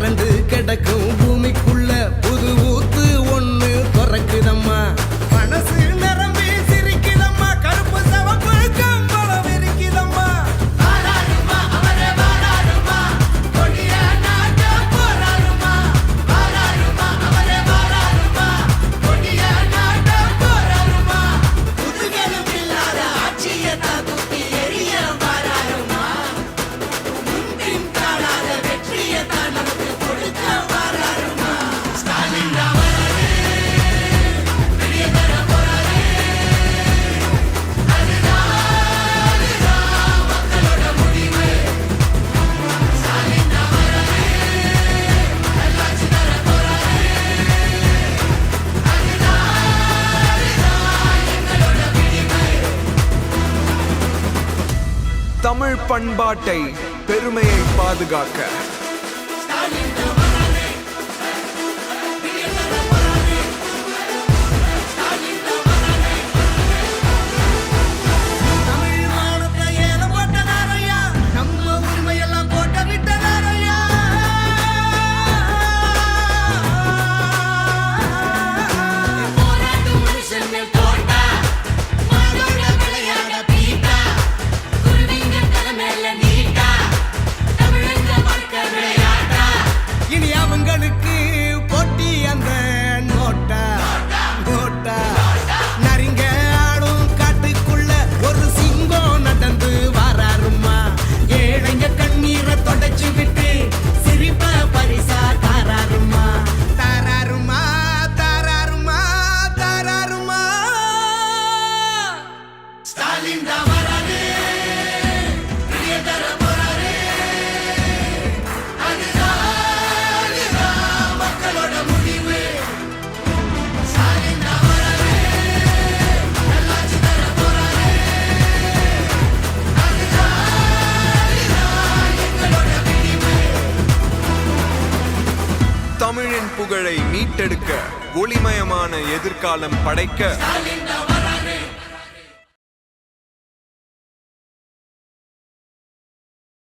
வறண்டு கிடக்கும் பூமிக்குள்ள புது ஊத்து ஒண்ணு துறக்குதம்மா. மனசு நிரம்பி சிரிக்குதம்மா, கருப்பு சவப்பு கம்பளம் இருக்குதம்மா. வாராருமா அவரே வாராருமா, கொடிய நாட்ட போராருமா. வாராருமா அவரே வாராருமா, கொடிய நாட்ட போராருமா. புதுகெலும் இல்லாத ஆட்சியத்தான் தூக்கி எறிய வாராருமா. முன்பின் காணாத வெற்றியத்தான் நமக்கு கொடுக்க வாராருமா. ஸ்டாலின் தான் வராரு, வெளியே தர போறாரு. அதுதான் மக்களோட முடிவு. ஸ்டாலின் தான் வராரு, நல்லாட்சி தர போறாரு. அதுதான் எங்களோட விடிவு. தமிழ் பண்பாட்டை பெருமையை பாதுகாக்க ஸ்டாலின் தான் வராரு, வெளியே தர போறாரு. ஸ்டாலின் தான் வராரு. தமிழ் மானத்தை ஏலம் போட்டதாரையா, நம்ம உரிமையெல்லாம் போட்ட விட்டதாரையா. போராட்டம் மனுஷன் மேல் தோட்டா, மாடோட விளையாட பீட்டா, குருவிங்க தலை மேல நீட்டா, தமிழங்க வாழ்க்கை விளையாட்டா. இனி அவங்களுக்கு போட்டி அந்த நோட்டா நோட்டா. நரிங்க ஆடும் காட்டுக்குள்ள ஒரு சிங்கம் நடந்து வாராருமா. ஏழைங்க கண்ணீரை தொடச்சு விட்டு சிரிப்ப பரிசா தாராருமா. தாராருமா தாராருமா தாராருமா. ஸ்டாலின் தான் வராரு, வெளியே தர போறாரு. அதுதான் மக்களோட முடிவு. ஸ்டாலின் தான் வராரு, நல்லாட்சி தர போறாரு. அதுதான் எங்களோட விடிவு. தமிழின் புகழை மீட்டெடுக்க ஒளிமயமான எதிர்காலம் படைக்க ஸ்டாலின் தான்